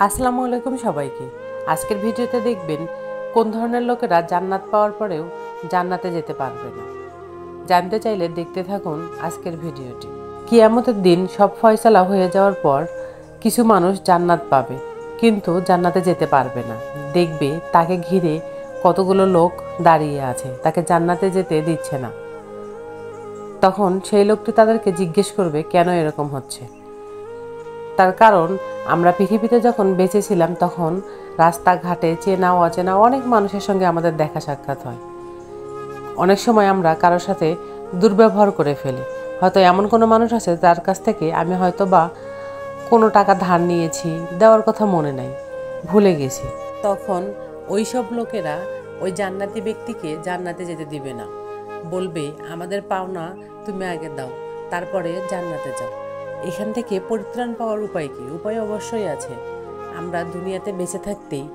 আসসালামু আলাইকুম সবাইকে। আজকের ভিডিওতে দেখবেন কোন ধরনের লোকেরা জান্নাত পাওয়ার পরেও জান্নাতে যেতে পারবে না। জানতে চাইলে দেখতে থাকুন আজকের ভিডিওটি। কিয়ামতের দিন সব ফয়সালা হয়ে যাওয়ার পর কিছু মানুষ জান্নাত পাবে, কিন্তু জান্নাতে যেতে পারবে না। দেখবে তাকে ঘিরে কতগুলো লোক দাঁড়িয়ে আছে, তাকে জান্নাতে যেতে দিচ্ছে না। তখন সেই লোকটি তাদেরকে জিজ্ঞেস করবে কেন এরকম হচ্ছে। তার কারণ আমরা পৃথিবীতে যখন বেঁচে ছিলাম তখন রাস্তাঘাটে চেনা অচেনা অনেক মানুষের সঙ্গে আমাদের দেখা সাক্ষাৎ হয়। অনেক সময় আমরা কারোর সাথে দুর্ব্যবহার করে ফেলি। হয়তো এমন কোনো মানুষ আছে তার কাছ থেকে আমি হয়তো বা কোনো টাকা ধার নিয়েছি, দেওয়ার কথা মনে নাই, ভুলে গেছি। তখন ওই সব লোকেরা ওই জান্নাতি ব্যক্তিকে জান্নাতে যেতে দিবে না। বলবে আমাদের পাওনা তুমি আগে দাও, তারপরে জান্নাতে যাও। এখান থেকে পরিত্রাণ পাওয়ার উপায় কি? উপায় অবশ্যই আছে। আমরা দুনিয়াতে বেঁচে থাকতেই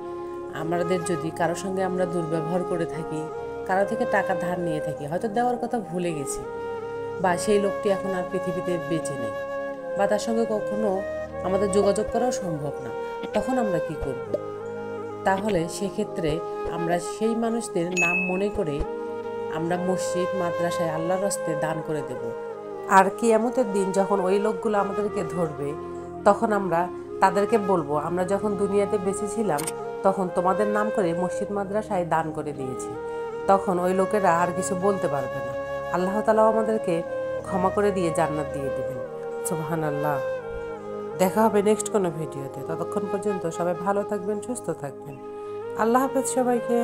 আমাদের যদি কারো সঙ্গে আমরা দুর্ব্যবহার করে থাকি, কারো থেকে টাকা ধার নিয়ে থাকি, হয়তো দেওয়ার কথা ভুলে গেছি, বা সেই লোকটি এখন আর পৃথিবীতে বেঁচে নেই, বা তার সঙ্গে কখনো আমাদের যোগাযোগ করাও সম্ভব না, তখন আমরা কি করব? তাহলে সেক্ষেত্রে আমরা সেই মানুষদের নাম মনে করে আমরা মসজিদ মাদ্রাসায় আল্লাহর রাস্তায় দান করে দেব। আর কিয়ামতের দিন যখন ওই লোকগুলো আমাদেরকে ধরবে, তখন আমরা তাদেরকে বলবো আমরা যখন দুনিয়াতে বেঁচে ছিলাম তখন তোমাদের নাম করে মসজিদ মাদ্রাসায় দান করে দিয়েছি। তখন ওই লোকেরা আর কিছু বলতে পারবে না। আল্লাহ তাআলাও আমাদেরকে ক্ষমা করে দিয়ে জান্নাত দিয়ে দেবেন। সুবহানাল্লাহ। দেখা হবে নেক্সট কোনো ভিডিওতে। ততক্ষণ পর্যন্ত সবাই ভালো থাকবেন, সুস্থ থাকবেন। আল্লাহ হাফেজ সবাইকে।